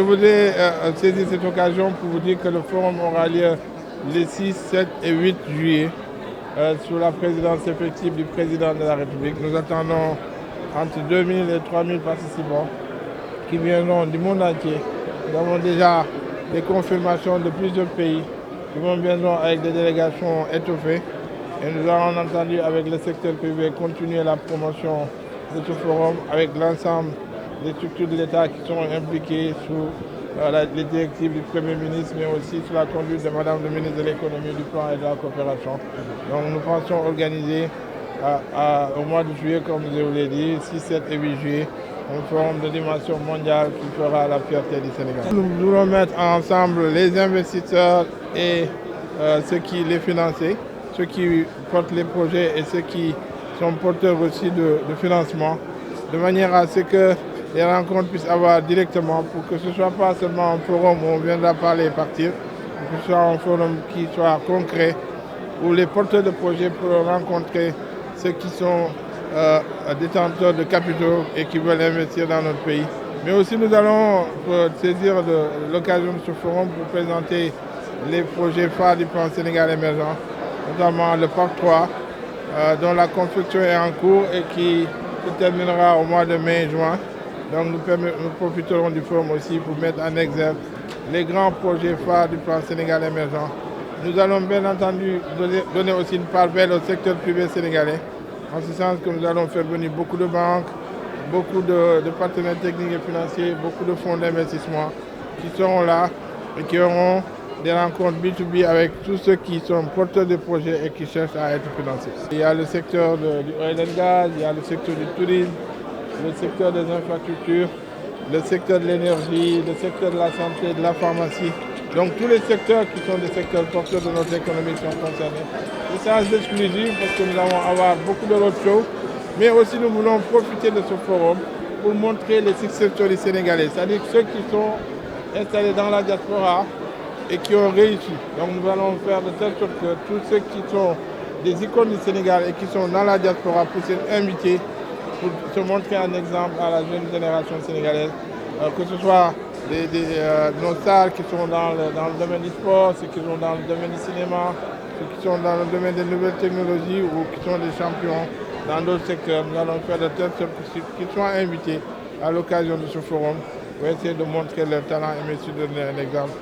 Je voudrais saisir cette occasion pour vous dire que le forum aura lieu les 6, 7 et 8 juillet sous la présidence effective du président de la République. Nous attendons entre 2000 et 3000 participants qui viendront du monde entier. Nous avons déjà des confirmations de plusieurs pays qui viendront avec des délégations étoffées. Et nous avons entendu avec le secteur privé continuer la promotion de ce forum avec l'ensemble des structures de l'État qui sont impliquées sous les directives du Premier ministre, mais aussi sous la conduite de Madame le ministre de l'Économie, du Plan et de la Coopération. Donc nous pensons organiser au mois de juillet, comme je vous l'ai dit, 6, 7 et 8 juillet, un forum de dimension mondiale qui fera la fierté du Sénégal. Nous voulons mettre ensemble les investisseurs et ceux qui les financent, ceux qui portent les projets et ceux qui sont porteurs aussi de financement, de manière à ce que les rencontres puissent avoir directement, pour que ce ne soit pas seulement un forum où on viendra parler et partir, mais que ce soit un forum qui soit concret, où les porteurs de projets pourront rencontrer ceux qui sont détenteurs de capitaux et qui veulent investir dans notre pays. Mais aussi nous allons saisir l'occasion de ce forum pour présenter les projets phares du plan Sénégal émergent, notamment le PAC 3, dont la construction est en cours et qui se terminera au mois de mai-juin. Donc nous profiterons du forum aussi pour mettre en exergue les grands projets phares du plan Sénégal émergent. Nous allons bien entendu donner aussi une part belle au secteur privé sénégalais, en ce sens que nous allons faire venir beaucoup de banques, beaucoup de partenaires techniques et financiers, beaucoup de fonds d'investissement qui seront là et qui auront des rencontres B2B avec tous ceux qui sont porteurs de projets et qui cherchent à être financés. Il y a le secteur du oil and gas, il y a le secteur du tourisme, le secteur des infrastructures, le secteur de l'énergie, le secteur de la santé, de la pharmacie. Donc tous les secteurs qui sont des secteurs porteurs de notre économie sont concernés. C'est sans exclusif parce que nous allons avoir beaucoup de roadshows, mais aussi nous voulons profiter de ce forum pour montrer les success stories sénégalais, c'est-à-dire ceux qui sont installés dans la diaspora et qui ont réussi. Donc nous allons faire de telle sorte que tous ceux qui sont des icônes du Sénégal et qui sont dans la diaspora puissent être invités pour se montrer un exemple à la jeune génération sénégalaise, que ce soit nos stars qui sont dans le domaine du sport, ceux qui sont dans le domaine du cinéma, ceux qui sont dans le domaine des nouvelles technologies ou qui sont des champions dans d'autres secteurs. Nous allons faire de telle sorte qu'ils soient invités à l'occasion de ce forum pour essayer de montrer leur talent et de donner un exemple